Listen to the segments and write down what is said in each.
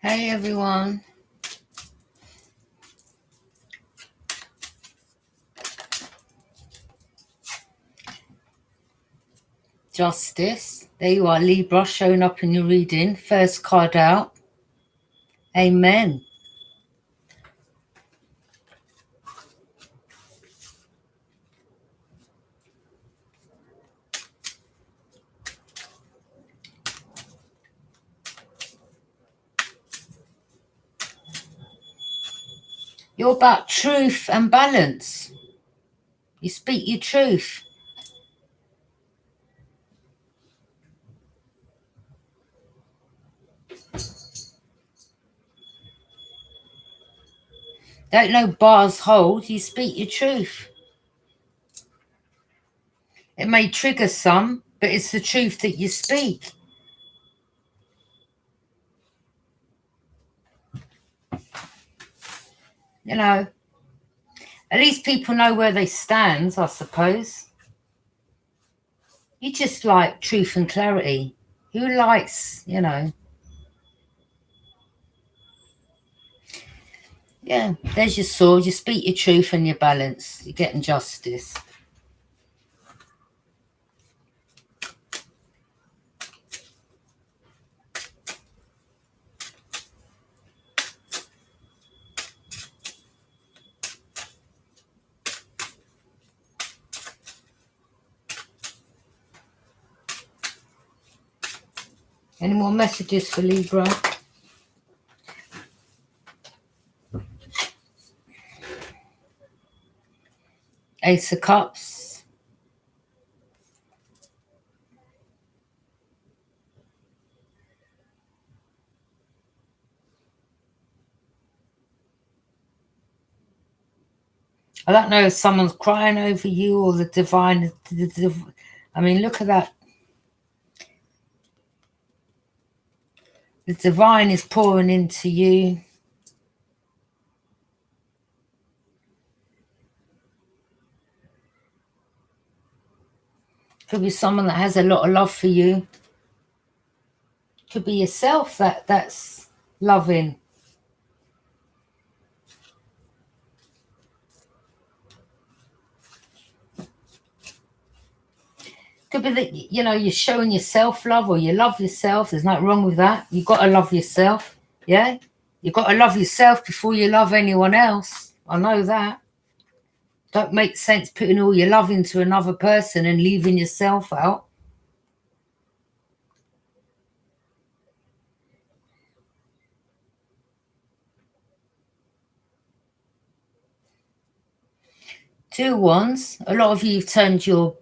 Hey everyone. Justice. There you are, Libra, showing up in your reading. First card out. Amen. You're about truth and balance. You speak your truth. Don't know bars hold. You speak your truth. It may trigger some, but it's the truth that you speak. You know, at least people know where they stand, I suppose. You just like truth and clarity. Who likes, yeah, there's your sword. You speak your truth and your balance. You're getting justice. Any more messages for Libra? Ace of Cups. I don't know if someone's crying over you or the divine. I mean, look at that. The divine is pouring into you. Could be someone that has a lot of love for you. Could be yourself that's loving. Could be that, you're showing yourself love or you love yourself. There's nothing wrong with that. You've got to love yourself. Yeah? You've got to love yourself before you love anyone else. I know that. Don't make sense putting all your love into another person and leaving yourself out. Two wands. A lot of you have turned your...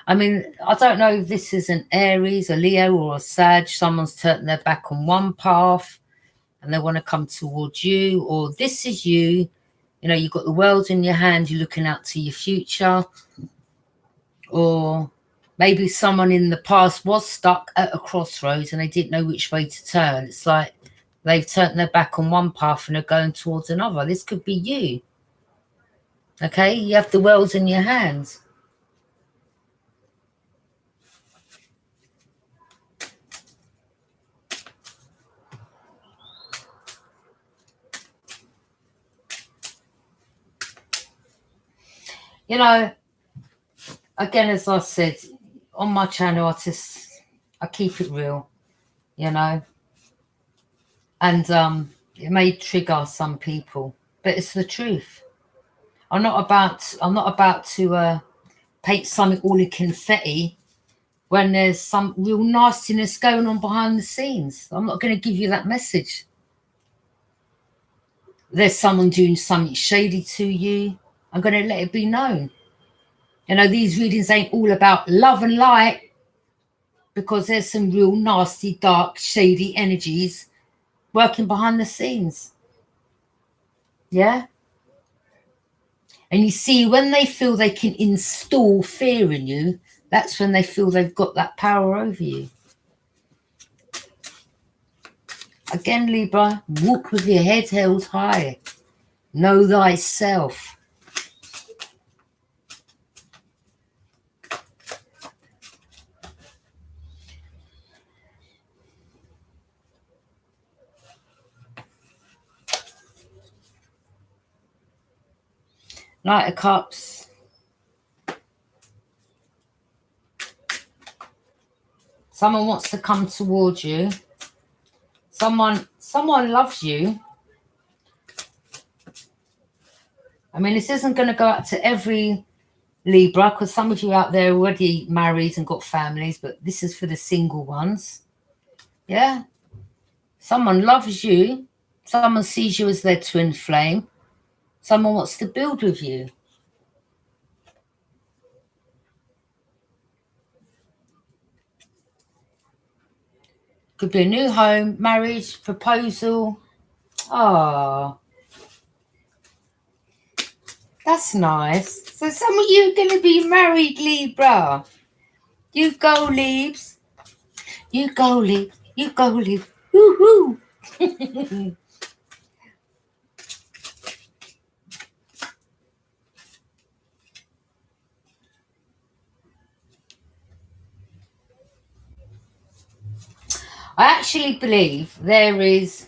I mean, I don't know if this is an Aries, a Leo or a Sag. Someone's turned their back on one path and they want to come towards you. Or this is you. You've got the world in your hand. You're looking out to your future. Or maybe someone in the past was stuck at a crossroads and they didn't know which way to turn. It's like they've turned their back on one path and are going towards another. This could be you. Okay? You have the world in your hands. Again, as I said, on my channel, I keep it real, and it may trigger some people, but it's the truth. I'm not about to paint something all in confetti when there's some real nastiness going on behind the scenes. I'm not going to give you that message. There's someone doing something shady to you. I'm going to let it be known. These readings ain't all about love and light, because there's some real nasty, dark, shady energies working behind the scenes. Yeah? And you see, when they feel they can install fear in you, that's when they feel they've got that power over you. Again, Libra, walk with your head held high. Know thyself. Knight of Cups. Someone wants to come towards you. Someone loves you. I mean, this isn't going to go out to every Libra, because some of you out there are already married and got families, but this is for the single ones. Yeah. Someone loves you. Someone sees you as their twin flame. Someone wants to build with you. Could be a new home, marriage, proposal. Oh, that's nice. So some of you are going to be married, Libra. You go, Libs. You go, Libs. You go, Libs. Woohoo! I actually believe there is,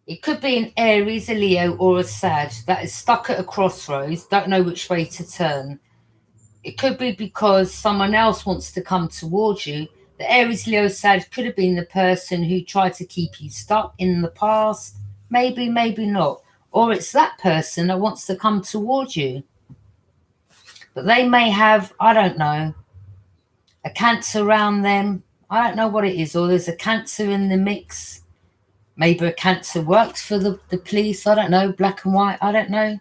it could be an Aries, a Leo, or a Sag that is stuck at a crossroads, don't know which way to turn. It could be because someone else wants to come towards you. The Aries, Leo, Sag could have been the person who tried to keep you stuck in the past. Maybe, maybe not. Or it's that person that wants to come towards you. But they may have, I don't know, a Cancer around them. I don't know what it is. Or there's a Cancer in the mix. Maybe a Cancer works for the police. I don't know. Black and white. I don't know.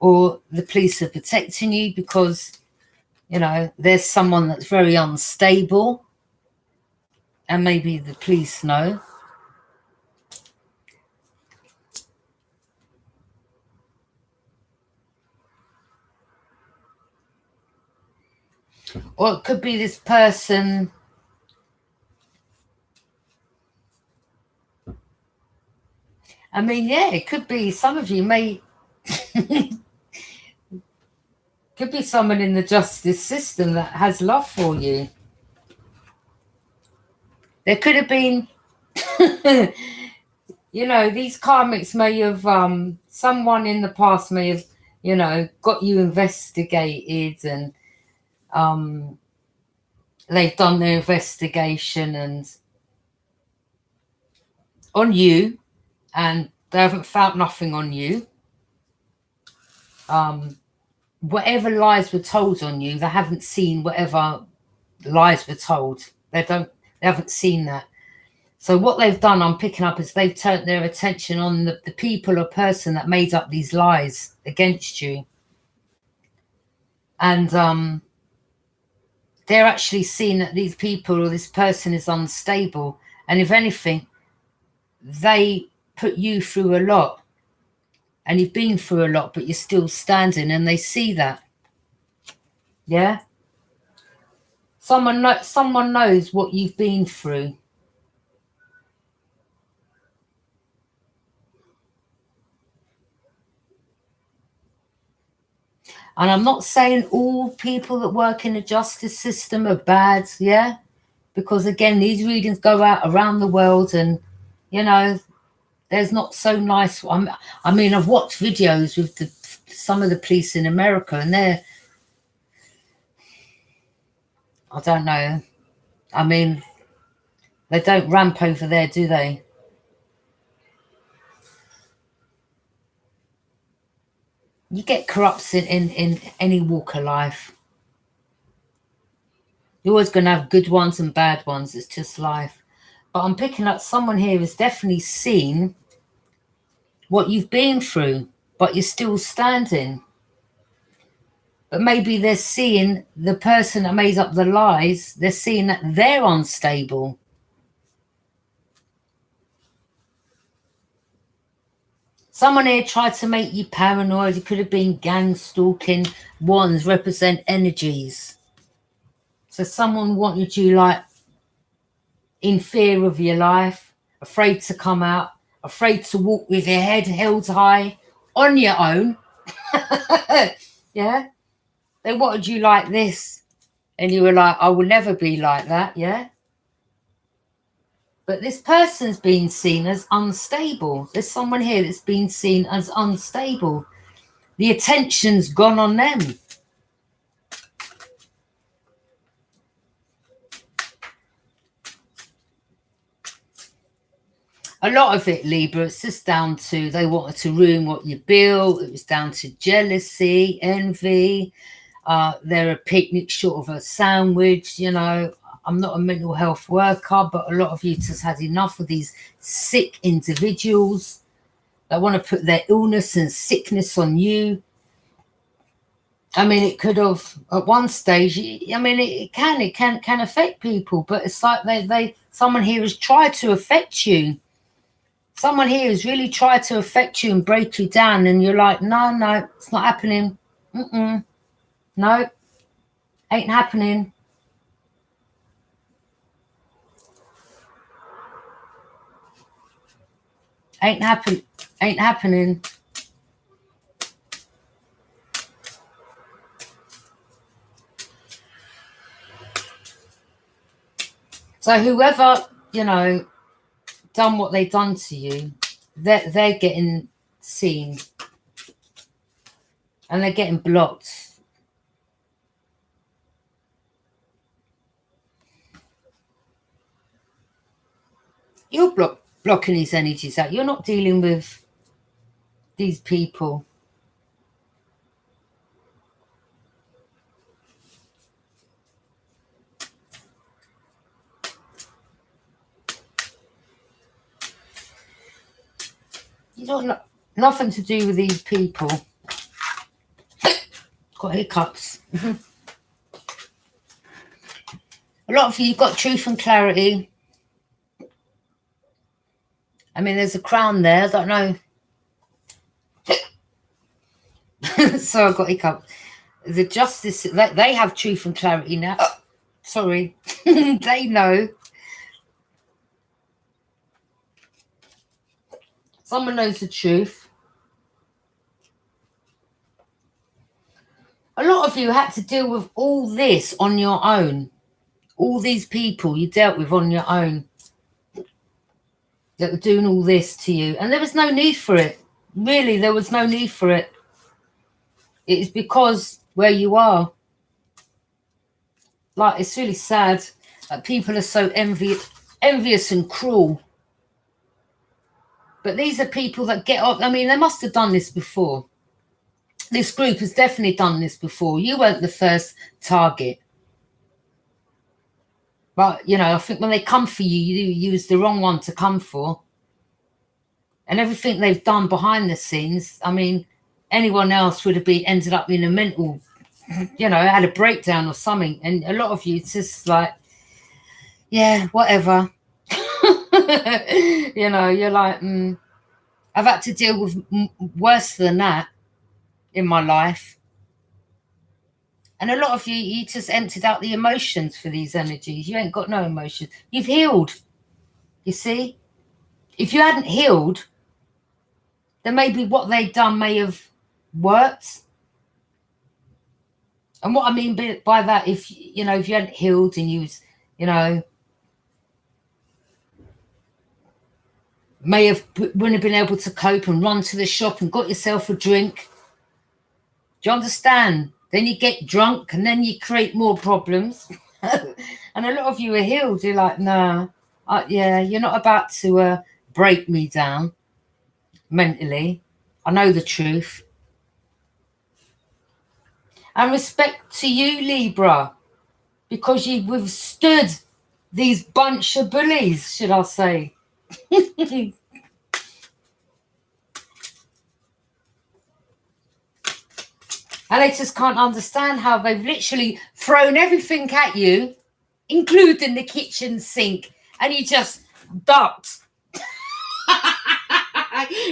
Or the police are protecting you because, you know, there's someone that's very unstable. And maybe the police know. Or it could be this person. I mean, yeah, it could be some of you may. Could be someone in the justice system that has love for you. There could have been, you know, these karmics may have, someone in the past may have, you know, got you investigated and they've done their investigation and on you and they haven't found nothing on you. Whatever lies were told on you, they haven't seen whatever lies were told. They haven't seen that. So what they've done, I'm picking up, is they've turned their attention on the people or person that made up these lies against you. And they're actually seeing that these people or this person is unstable. And if anything, they put you through a lot. And you've been through a lot, but you're still standing, and they see that. Yeah? Someone knows what you've been through. And I'm not saying all people that work in the justice system are bad, yeah? Because, again, these readings go out around the world and, you know, there's not so nice. I mean, I've watched videos with some of the police in America and they're, I don't know. I mean, they don't ramp over there, do they? You get corrupts in any walk of life. You're always going to have good ones and bad ones. It's just life. But I'm picking up someone here who's definitely seen what you've been through, but you're still standing. But maybe they're seeing the person that made up the lies, they're seeing that they're unstable. Someone here tried to make you paranoid. It could have been gang stalking. Wands represent energies. So someone wanted you like in fear of your life, afraid to come out, afraid to walk with your head held high on your own. Yeah? They wanted you like this. And you were like, I will never be like that. Yeah? But this person's been seen as unstable. There's someone here that's been seen as unstable. The attention's gone on them. A lot of it, Libra, it's just down to they wanted to ruin what you built. It was down to jealousy, envy. They're a picnic short of a sandwich. You know, I'm not a mental health worker, but a lot of you just had enough of these sick individuals that want to put their illness and sickness on you. I mean, it could have at one stage. I mean, it can affect people, but it's like someone here has tried to affect you. Someone here has really tried to affect you and break you down, and you're like, no, it's not happening. No, ain't happening. Ain't happening. So whoever, you know, done what they've done to you, they're getting seen and they're getting blocked. You're blocking these energies out. You're not dealing with these people. You don't nothing to do with these people. Got hiccups. A lot of you got truth and clarity. I mean, there's a crown there. I don't know. So I've got hiccups. The justice, they have truth and clarity now. Sorry. They know. Someone knows the truth. A lot of you had to deal with all this on your own. All these people you dealt with on your own that were doing all this to you. And there was no need for it. Really, there was no need for it. It is because where you are. Like, it's really sad that people are so envious and cruel. But these are people that get up. I mean, they must have done this before. This group has definitely done this before. You weren't the first target. But, you know, I think when they come for you, you use the wrong one to come for. And everything they've done behind the scenes, I mean, anyone else would have ended up in a mental, you know, had a breakdown or something. And a lot of you, it's just like, yeah, whatever. You know, you're like, I've had to deal with worse than that in my life. And a lot of you just emptied out the emotions for these energies. You ain't got no emotions. You've healed. You see? If you hadn't healed, then maybe what they'd done may have worked. And what I mean by that, if you hadn't healed and you was, you know, wouldn't have been able to cope and run to the shop and got yourself a drink. Do you understand? Then you get drunk and then you create more problems. And a lot of you are healed. You're like, nah, yeah, you're not about to break me down mentally. I know the truth. And respect to you, Libra, because you withstood these bunch of bullies, should I say. And they just can't understand how they've literally thrown everything at you, including the kitchen sink, and you just ducked.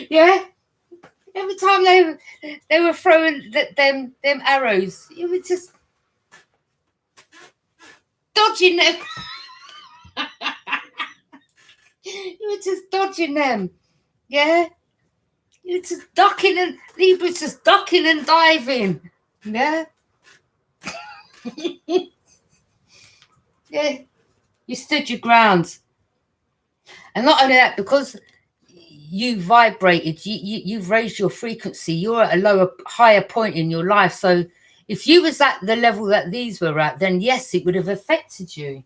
Yeah? Every time they were throwing them arrows, you were just dodging them. You were just dodging them. Yeah? You're just ducking and Libra's just ducking and diving. Yeah. Yeah. You stood your ground. And not only that, because you vibrated, you've raised your frequency, you're at a higher point in your life. So if you was at the level that these were at, then yes, it would have affected you.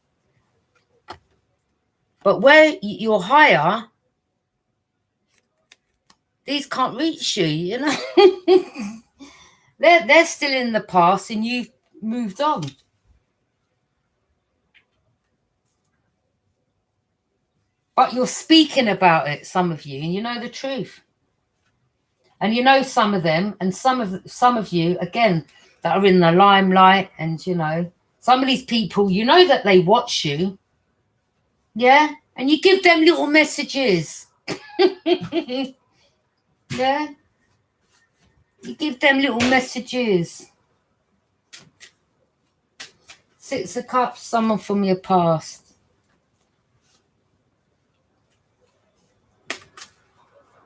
But where you're higher, these can't reach you, you know. they're still in the past and you've moved on. But you're speaking about it, some of you, and you know the truth. And you know some of them, and some of you, again, that are in the limelight, and you know, some of these people, you know that they watch you. Yeah? And you give them little messages. Yeah? You give them little messages. 6 of Cups, someone from your past.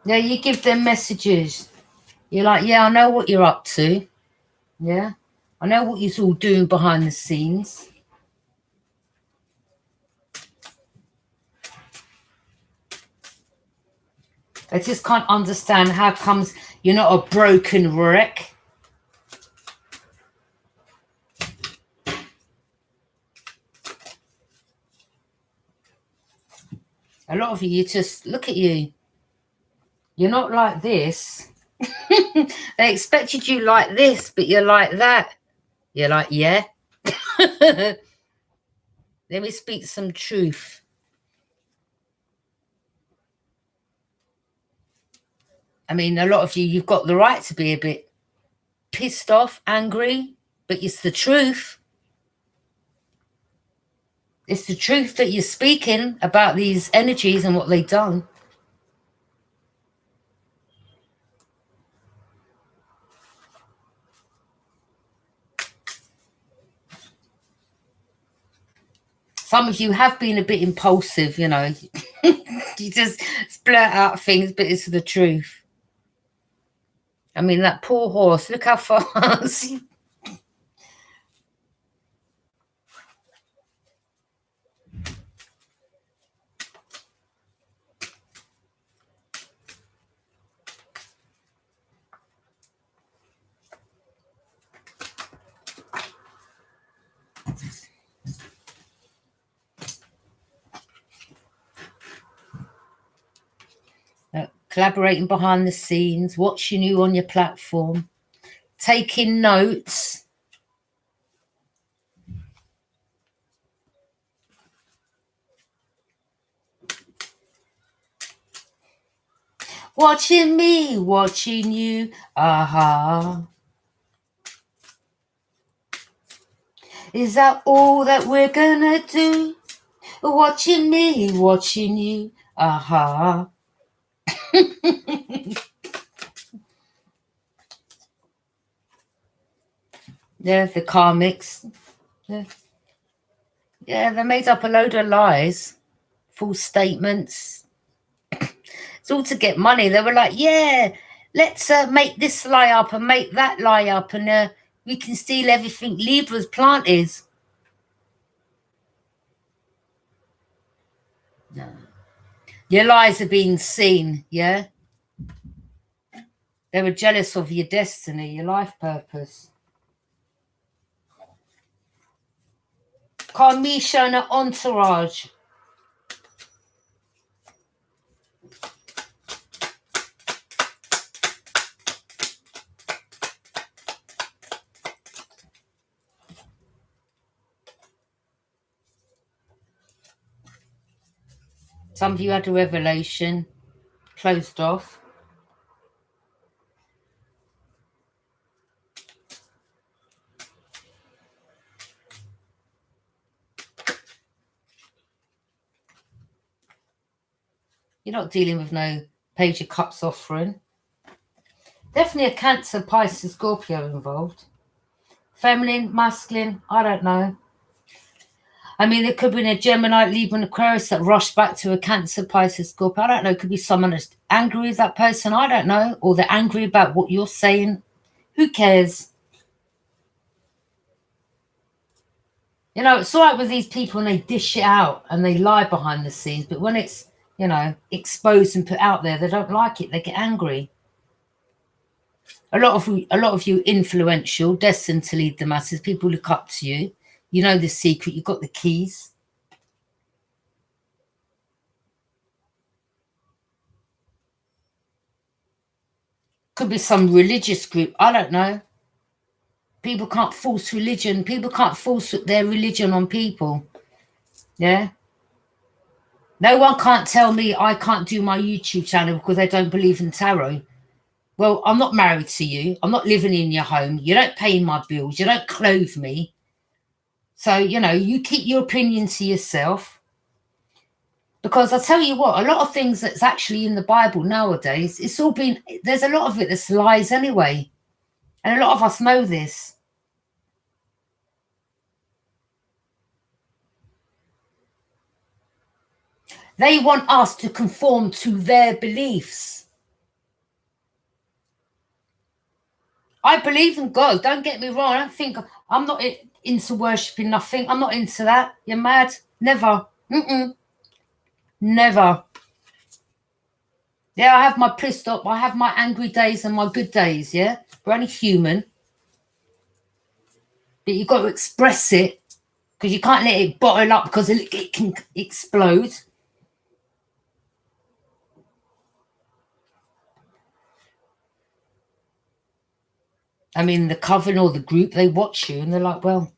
Yeah, you give them messages. You're like, yeah, I know what you're up to. Yeah? I know what you're all doing behind the scenes. I just can't understand how comes you're not a broken wreck. A lot of you just look at you. You're not like this. They expected you like this, but you're like that. You're like, yeah. Let me speak some truth. I mean, a lot of you, you've got the right to be a bit pissed off, angry, but it's the truth. It's the truth that you're speaking about these energies and what they've done. Some of you have been a bit impulsive, you know. You just blurt out things, but it's the truth. I mean, that poor horse, look how fast. Collaborating behind the scenes, watching you on your platform, taking notes. Watching me, watching you, aha. Is that all that we're gonna do? Watching me, watching you, aha. Yeah, the karmics. Yeah, they made up a load of lies, false statements. It's all to get money. They were like, yeah, let's make this lie up and make that lie up, and we can steal everything Libra's plant is. No. Your lies are being seen, yeah? They were jealous of your destiny, your life purpose. Karmisha and an entourage. Some of you had a revelation, closed off. You're not dealing with no Page of Cups offering. Definitely a Cancer, Pisces, Scorpio involved. Feminine, masculine, I don't know. I mean, there could be a Gemini, Libra, and Aquarius that rushed back to a Cancer, Pisces, Scorpio. I don't know. It could be someone that's angry with that person. I don't know. Or they're angry about what you're saying. Who cares? You know, it's all right with these people and they dish it out and they lie behind the scenes. But when it's you know, exposed and put out there. They don't like it. They get angry. A lot of you influential, destined to lead the masses. People look up to you. You know the secret. You've got the keys. Could be some religious group. I don't know. People can't force religion. People can't force their religion on people. Yeah. No one can't tell me I can't do my YouTube channel because they don't believe in tarot. Well, I'm not married to you. I'm not living in your home. You don't pay my bills. You don't clothe me. So, you know, you keep your opinion to yourself. Because I tell you what, a lot of things that's actually in the Bible nowadays, it's all been, there's a lot of it that's lies anyway. And a lot of us know this. They want us to conform to their beliefs. I believe in God. Don't get me wrong. I don't think I'm not into worshipping nothing. I'm not into that. You're mad. Never. Never. Yeah, I have my pissed off. I have my angry days and my good days. Yeah, we're only human. But you've got to express it because you can't let it bottle up because it can explode. I mean, the coven or the group, they watch you and they're like, well.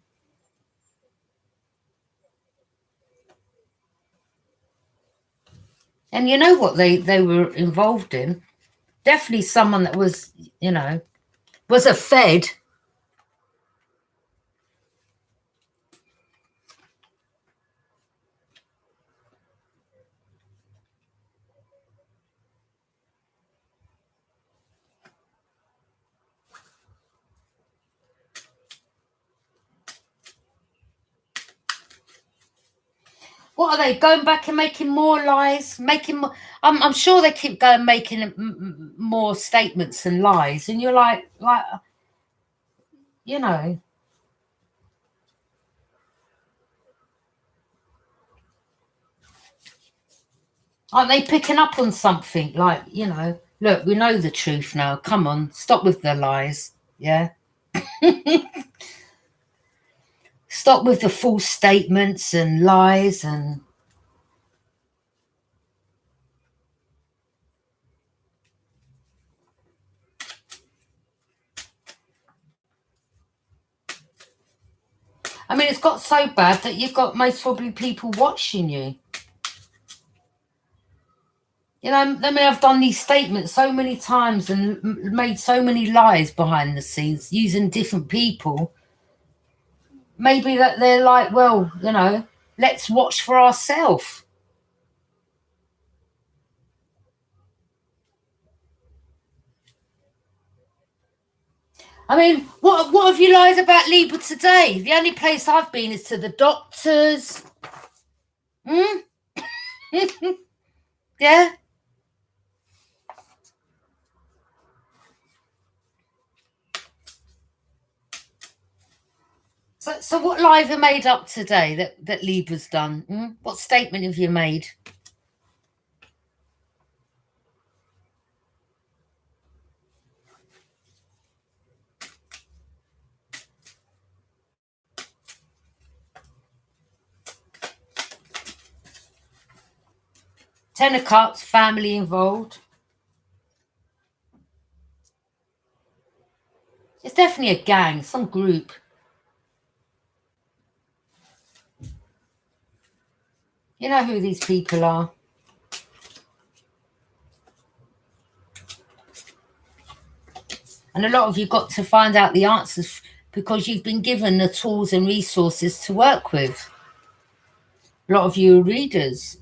And you know what they were involved in? Definitely someone that was, you know, was a Fed. What are they going back and making more lies? Making more, I'm sure they keep going making more statements and lies, and you're like, you know, aren't they picking up on something? Like, you know, look, we know the truth now. Come on, stop with the lies. Yeah, stop with the false statements and lies and. I mean, it's got so bad that you've got most probably people watching you. You know, they may have done these statements so many times and made so many lies behind the scenes using different people. Maybe that they're like, well, you know, let's watch for ourselves. I mean, what have you lied about Libra today? The only place I've been is to the doctors. Yeah. So what lie have you made up today that Libra's done? What statement have you made? Ten of Cups, family involved. It's definitely a gang, some group. You know who these people are. And a lot of you got to find out the answers because you've been given the tools and resources to work with. A lot of you are readers.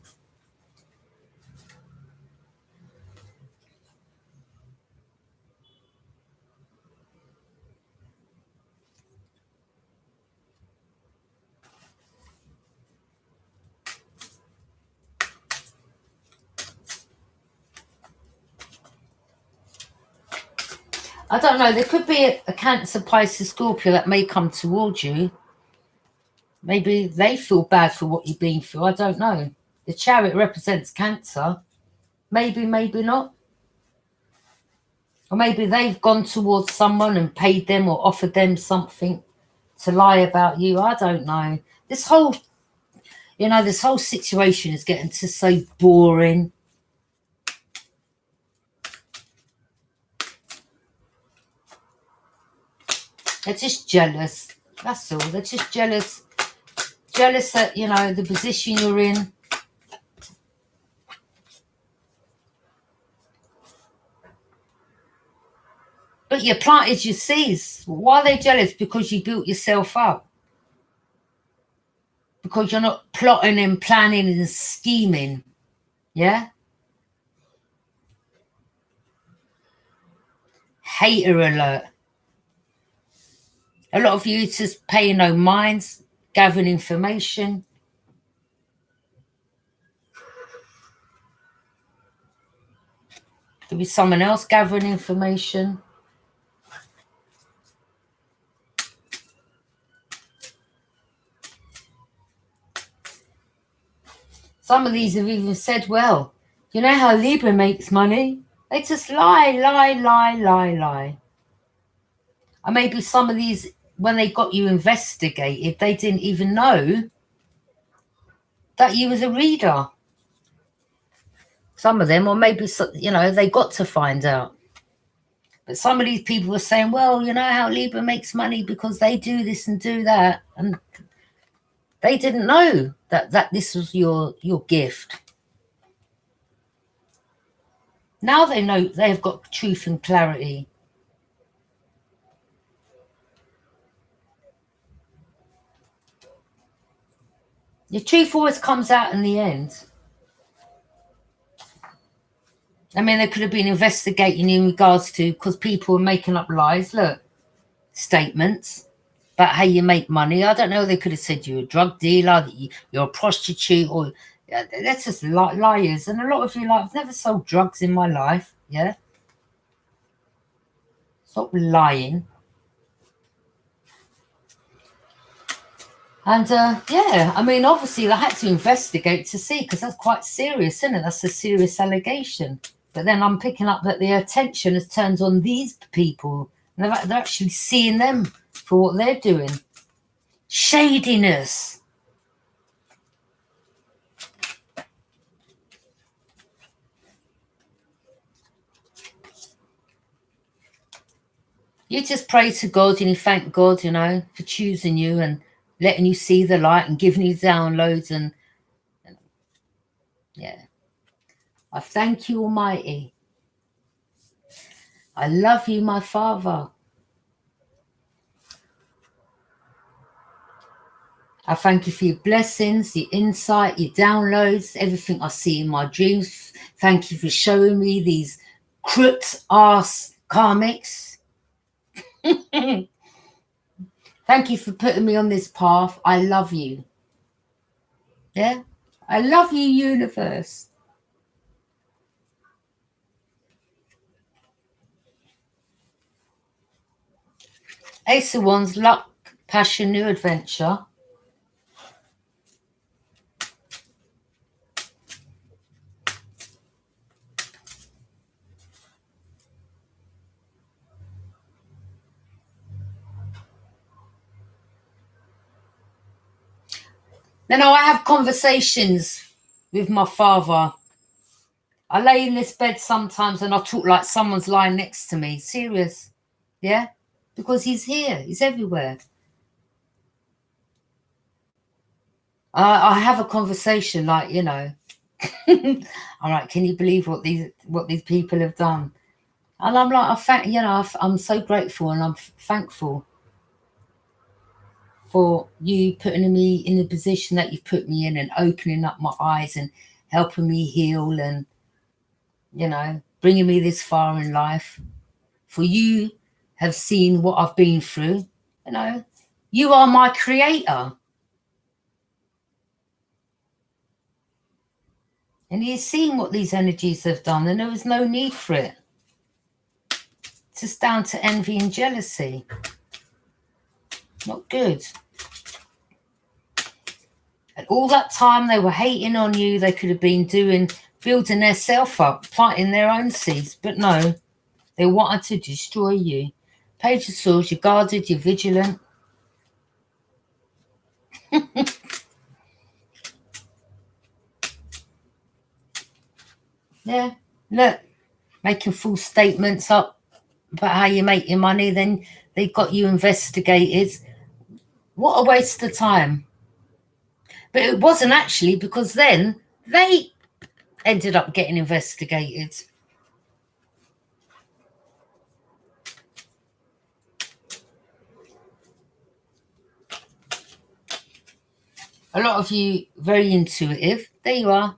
I don't know, there could be a Cancer, Pisces, Scorpio that may come towards you. Maybe they feel bad for what you've been through. I don't know. The Chariot represents Cancer. Maybe, maybe not. Or maybe they've gone towards someone and paid them or offered them something to lie about you. I don't know. This whole, this whole situation is getting to so boring. They're just jealous. That's all. They're just jealous. Jealous that, the position you're in. But you planted your seeds. Why are they jealous? Because you built yourself up. Because you're not plotting and planning and scheming. Yeah? Hater alert. A lot of you just paying no minds, gathering information. Could be someone else gathering information. Some of these have even said, well, you know how Libra makes money? They just lie. And maybe some of these, when they got you investigated, they didn't even know that you was a reader. Some of them, or maybe, they got to find out. But some of these people were saying, well, you know how Libra makes money because they do this and do that. And they didn't know that this was your gift. Now they know they've got truth and clarity. Your truth always comes out in the end. I mean, they could have been investigating in regards to, because people were making up lies, statements about how you make money. I don't know, they could have said you're a drug dealer, that you're a prostitute, or that's just liars. And a lot of you I've never sold drugs in my life. Yeah, stop lying. And yeah, I mean, obviously they had to investigate to see, because that's quite serious, isn't it? That's a serious allegation. But then I'm picking up that the attention has turned on these people, and they're actually seeing them for what they're doing. Shadiness. You just pray to God and you thank God, for choosing you and letting you see the light and giving you downloads. And yeah, I thank you, Almighty. I love you, my Father. I thank you for your blessings, your insight, your downloads, everything I see in my dreams. Thank you for showing me these crooked ass karmics. Thank you for putting me on this path. I love you. Yeah? I love you, universe. Ace of Wands, luck, passion, new adventure. I have conversations with my father. I lay in this bed sometimes and I talk like someone's lying next to me. Serious. Yeah? Because he's here. He's everywhere. I have a conversation like, I'm like, can you believe what these people have done? And I'm like, I'm so grateful and I'm thankful for you putting me in the position that you've put me in and opening up my eyes and helping me heal and, bringing me this far in life. For you have seen what I've been through. You are my creator. And you've seen what these energies have done, and there was no need for it. It's just down to envy and jealousy. Not good. And all that time they were hating on you, they could have been building their self up, planting their own seeds. But no, they wanted to destroy you. Page of Swords, you're guarded, you're vigilant. Yeah, look, making false statements up about how you make your money. Then they got you investigated. What a waste of time. But it wasn't actually, because then they ended up getting investigated. A lot of you very intuitive. There you are.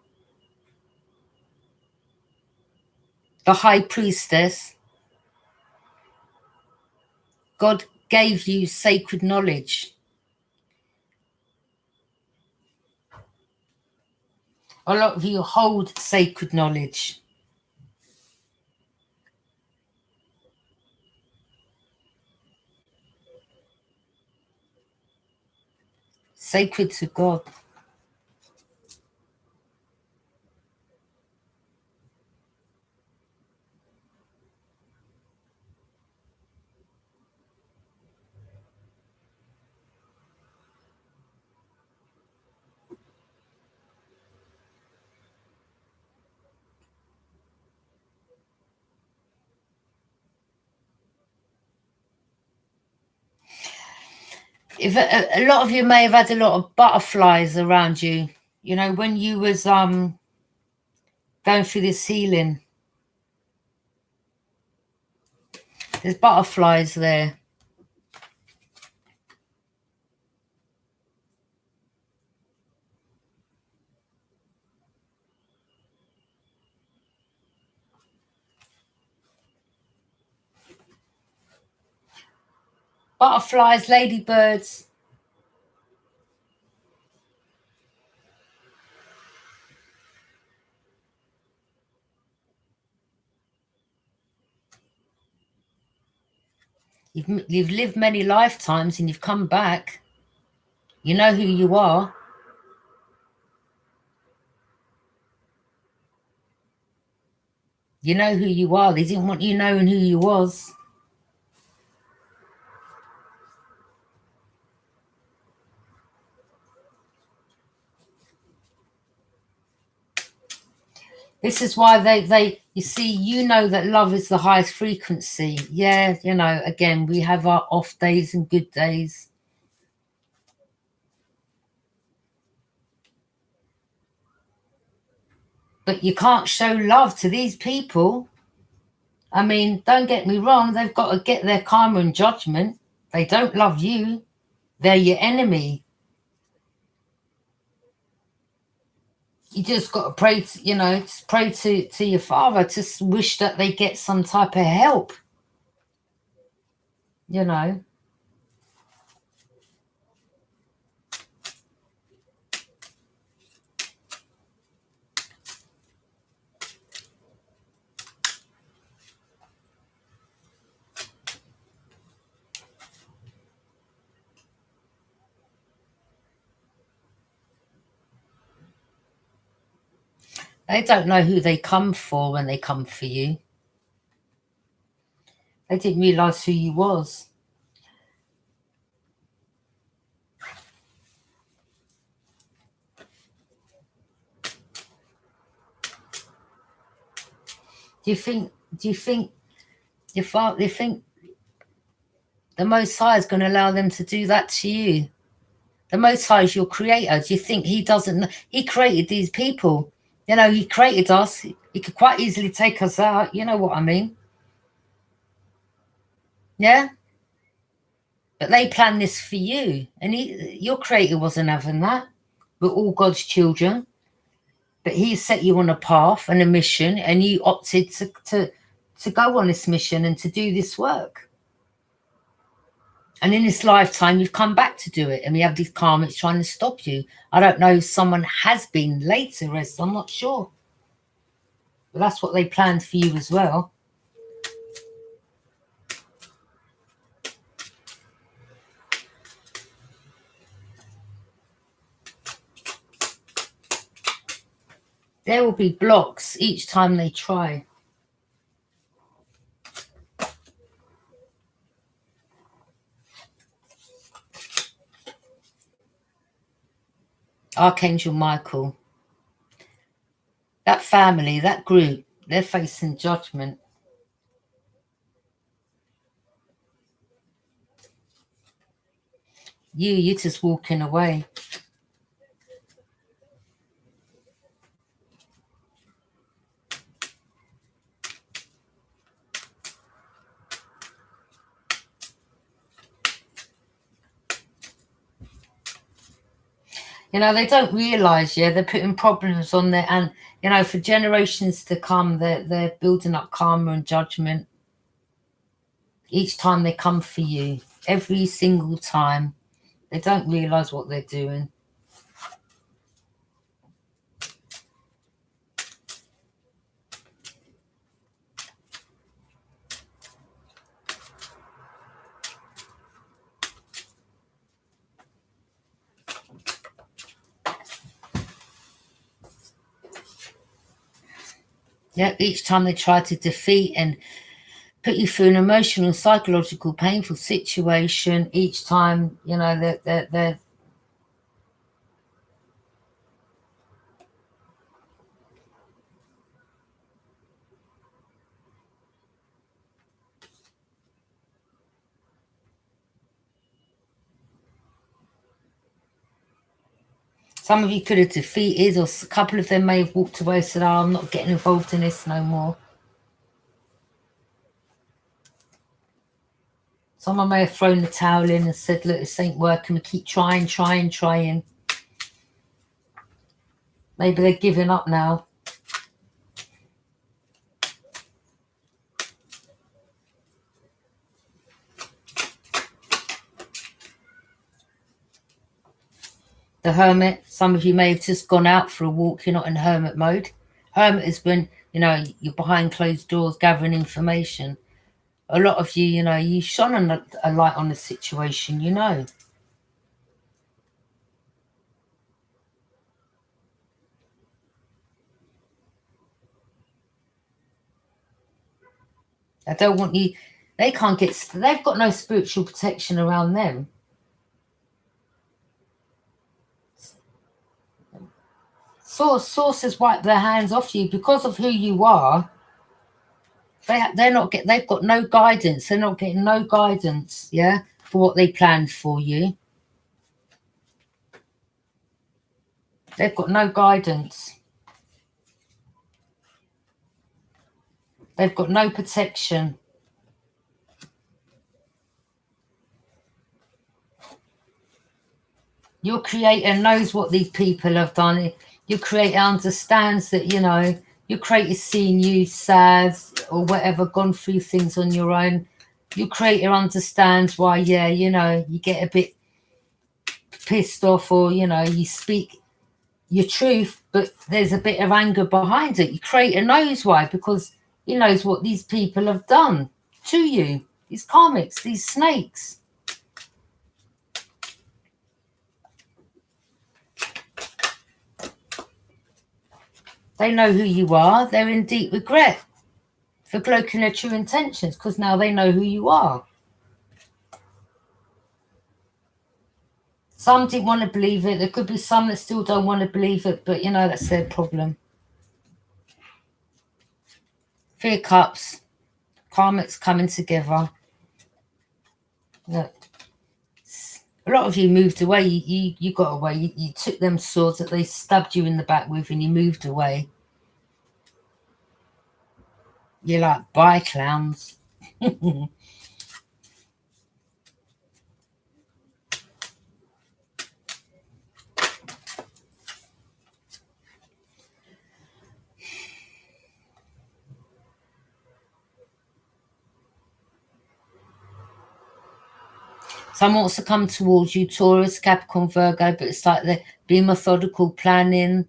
The High Priestess. God gave you sacred knowledge. A lot of you hold sacred knowledge. Sacred to God. If a lot of you may have had a lot of butterflies around you, you know, when you was going through this healing. There's butterflies there. Butterflies, ladybirds. You've lived many lifetimes and you've come back. You know who you are. You know who you are. They didn't want you knowing who you was. This is why you see, you know that love is the highest frequency. Yeah, you know, again, we have our off days and good days. But you can't show love to these people. I mean, don't get me wrong, they've got to get their karma and judgment. They don't love you. They're your enemy. You just got to pray, just pray to your father, just wish that they get some type of help, you know. They don't know who they come for when they come for you. They didn't realise who you was. Do you think you think the Most High is going to allow them to do that to you? The Most High is your creator. Do you think he doesn't? He created these people. You know, he created us. He could quite easily take us out. You know what I mean? Yeah? But they planned this for you. And your creator wasn't having that. We're all God's children. But he set you on a path and a mission, and you opted to go on this mission and to do this work. And in this lifetime, you've come back to do it. And we have these karmics trying to stop you. I don't know if someone has been later, as I'm not sure. But that's what they planned for you as well. There will be blocks each time they try. Archangel Michael. That family, that group, they're facing judgment. You're just walking away. You know, they don't realise, yeah, they're putting problems on there, and, you know, for generations to come, they're building up karma and judgment. Each time they come for you, every single time, they don't realise what they're doing. Yeah, each time they try to defeat and put you through an emotional, psychological, painful situation, each time, you know, they're some of you could have defeated, or a couple of them may have walked away and said, oh, I'm not getting involved in this no more. Someone may have thrown the towel in and said, look, this ain't working. We keep trying. Maybe they're giving up now. The Hermit, some of you may have just gone out for a walk. You're not in hermit mode. Hermit is when, you know, you're behind closed doors gathering information. A lot of you, you know, you shone a light on the situation, you know. I don't want you, they can't get, they've got no spiritual protection around them. Source has wiped their hands off you because of who you are. They've got no guidance. They're not getting no guidance, yeah, for what they planned for you. They've got no guidance. They've got no protection. Your creator knows what these people have done. Your creator understands that, you know, your creator's seen you sad or whatever, gone through things on your own. Your creator understands why, yeah, you know, you get a bit pissed off, or, you know, you speak your truth, but there's a bit of anger behind it. Your creator knows why, because he knows what these people have done to you. These karmics, these snakes. They know who you are. They're in deep regret for cloaking their true intentions, because now they know who you are. Some didn't want to believe it. There could be some that still don't want to believe it, but, you know, that's their problem. Three of Cups, karmics coming together. Look, a lot of you moved away. You got away. You took them swords that they stabbed you in the back with, and you moved away. You're like, bye, clowns. Someone wants to come towards you, Taurus, Capricorn, Virgo, but it's like they're being methodical, planning,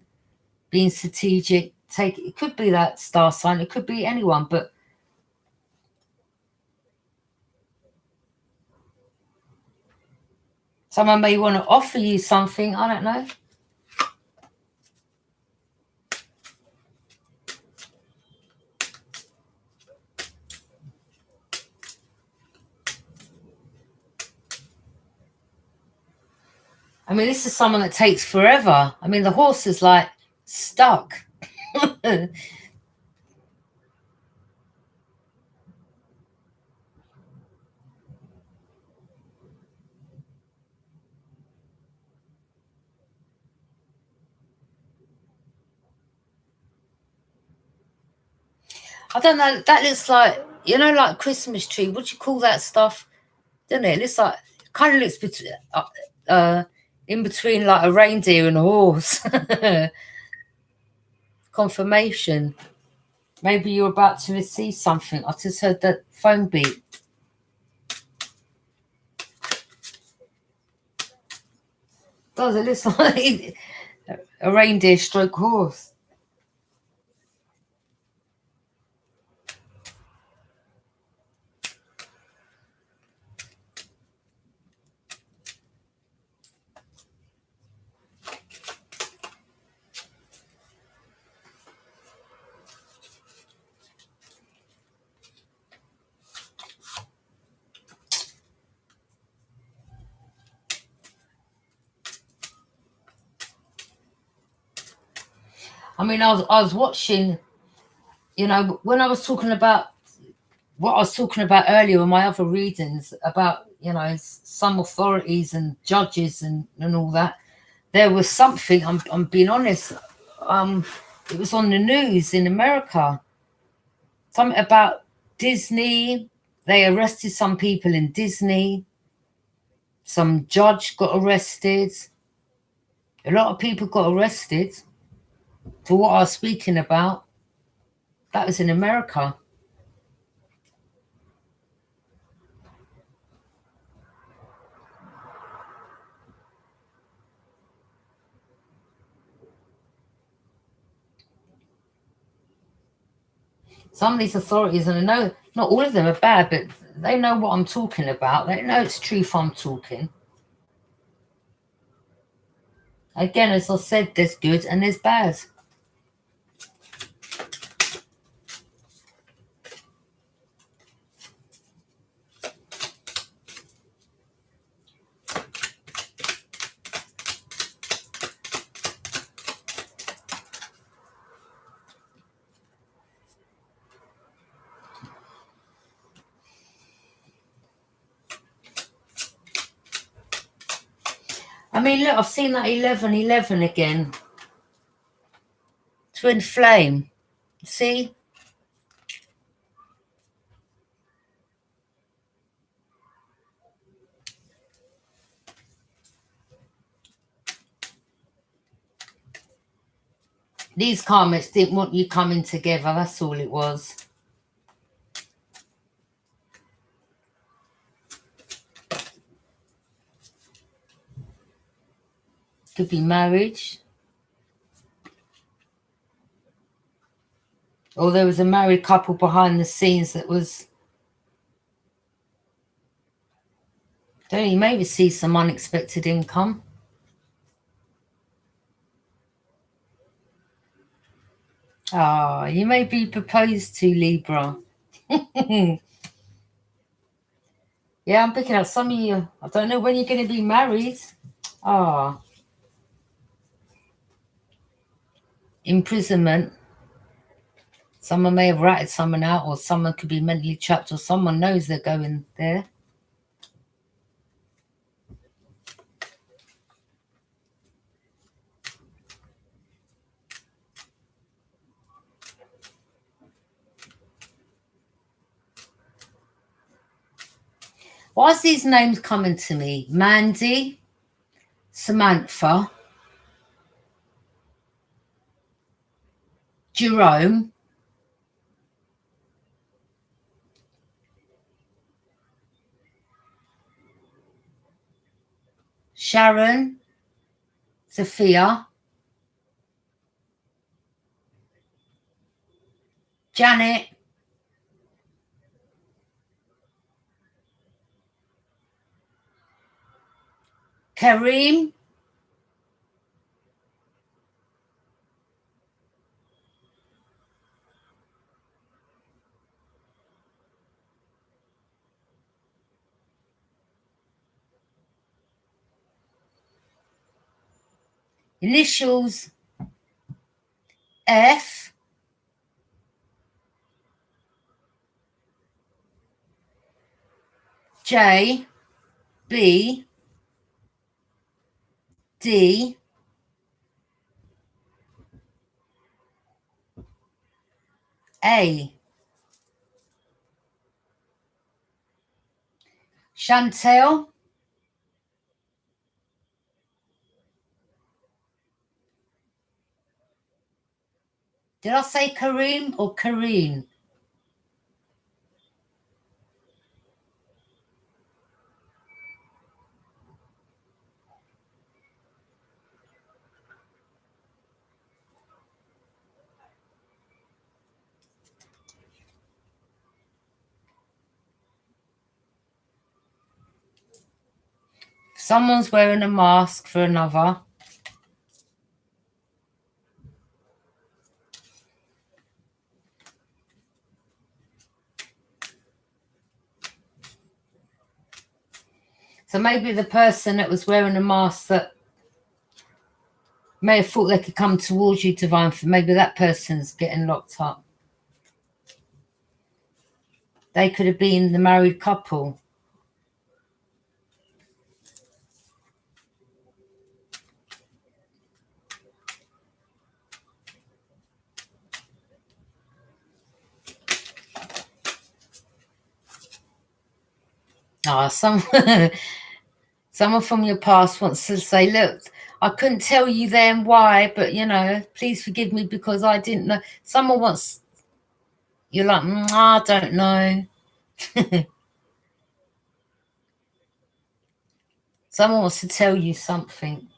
being strategic. It could be that star sign, it could be anyone, but someone may want to offer you something, I don't know. I mean, this is someone that takes forever. I mean, the horse is like stuck. I don't know. That looks like, you know, like a Christmas tree. What do you call that stuff? Doesn't it? It looks like, kind of looks in between like a reindeer and a horse. Confirmation. Maybe you're about to receive something. I just heard that phone beep. Does it look like a reindeer stroke horse? I mean, I was watching, you know, when I was talking about what I was talking about earlier in my other readings about, you know, some authorities and judges and all that. There was something, I'm being honest, it was on the news in America. Something about Disney. They arrested some people in Disney. Some judge got arrested. A lot of people got arrested for what I was speaking about. That was in America. Some of these authorities, and I know not all of them are bad, but they know what I'm talking about. They know it's truth I'm talking. Again, as I said, there's good and there's bad. I mean, look, I've seen that 1111 again. Twin flame. See? These karmics didn't want you coming together. That's all it was. Could be marriage. Or there was a married couple behind the scenes that was... Don't you maybe see some unexpected income? Ah, you may be proposed to, Libra. Yeah, I'm picking up some of you. I don't know when you're going to be married. Ah. Imprisonment. Someone may have ratted someone out, or someone could be mentally trapped, or someone knows they're going there. Why is these names coming to me? Mandy, Samantha, Jerome, Sharon, Sophia, Janet, Kareem, Initials F, J, B, D, A. Chantel. Did I say Kareem or Kareen? Someone's wearing a mask for another. So maybe the person that was wearing a mask that may have thought they could come towards you, divine, for maybe that person's getting locked up. They could have been the married couple. Someone from your past wants to say, look, I couldn't tell you then why, but, you know, please forgive me because I didn't know. Someone wants, you're like, I don't know. Someone wants to tell you something.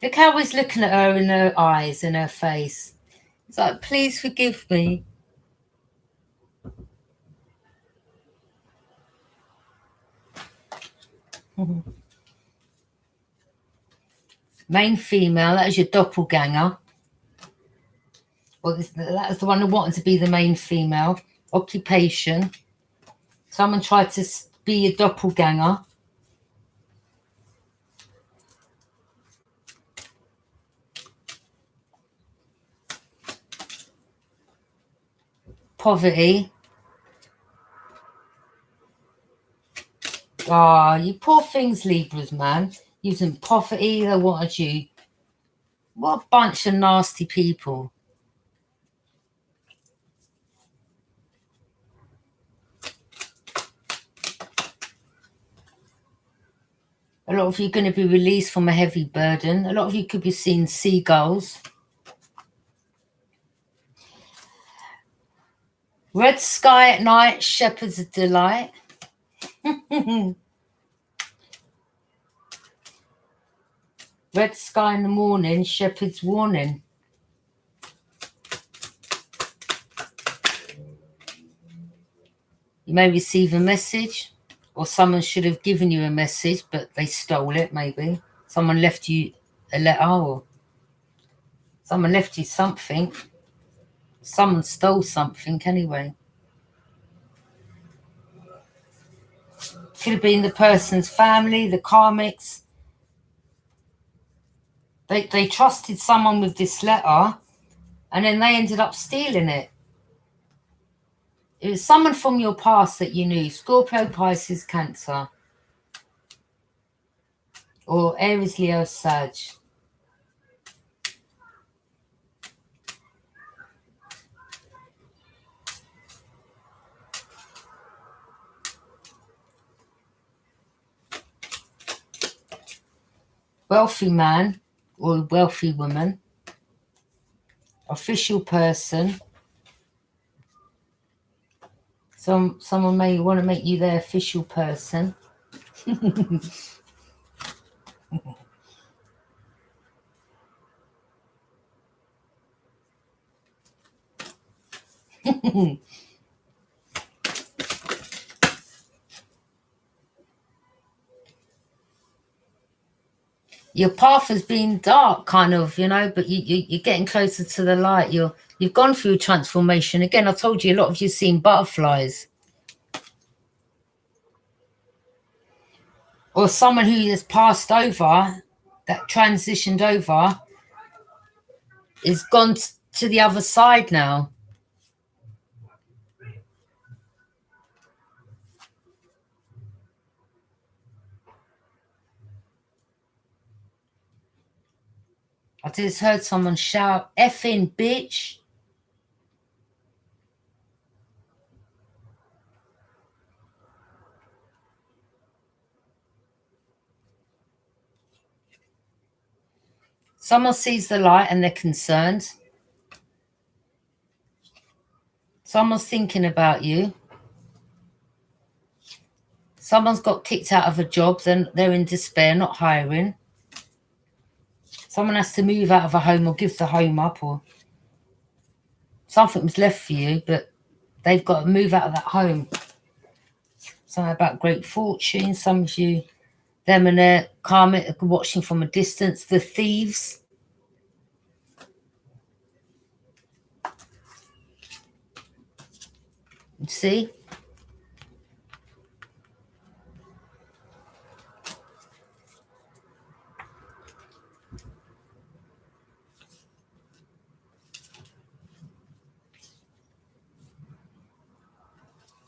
Look how he's looking at her in her eyes, in her face. It's like, please forgive me. Main female, that is your doppelganger. Well, that is the one who wanted to be the main female. Occupation. Someone tried to be a doppelganger. Poverty. Ah, you poor things, Libras, man. Using poverty, they wanted you. What a bunch of nasty people. A lot of you are going to be released from a heavy burden. A lot of you could be seeing seagulls. Red sky at night, shepherd's delight. Red sky in the morning, shepherd's warning. You may receive a message, or someone should have given you a message, but they stole it, maybe. Someone left you a letter, or someone left you something. Someone stole something anyway. Could have been the person's family, the karmics. They trusted someone with this letter, and then they ended up stealing it. It was someone from your past that you knew. Scorpio, Pisces, Cancer. Or Aries, Leo, Sag. Wealthy man or wealthy woman. Official person. Someone may want to make you their official person. your path has been dark, kind of, you know, but you're getting closer to the light. You've gone through transformation. Again, I told you, a lot of you've seen butterflies. Or someone who has passed over, that transitioned over, is gone to the other side now. I just heard someone shout, "Effing bitch." Someone sees the light and they're concerned. Someone's thinking about you. Someone's got kicked out of a job, then they're in despair, not hiring. Someone has to move out of a home or give the home up, or something was left for you, but they've got to move out of that home. Something about great fortune. Some of you, them and their karma, watching from a distance. The thieves. See?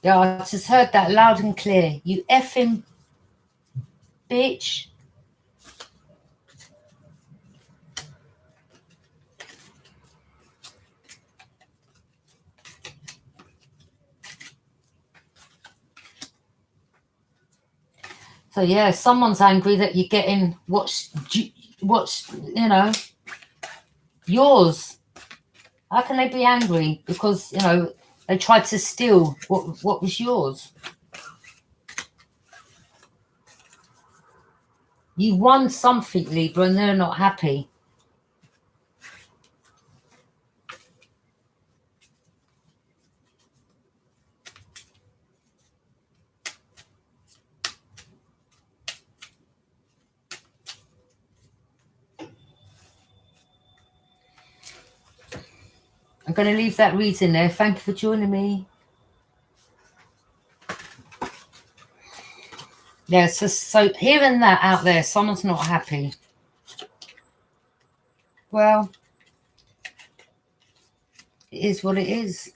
Yeah, I just heard that loud and clear. You effing bitch. So yeah, someone's angry that you're getting what's you know, yours. How can they be angry? Because, you know, they tried to steal what was yours. You won something, Libra, and they're not happy. I'm going to leave that reading there. Thank you for joining me. Yeah, so hearing that out there, someone's not happy. Well, it is what it is.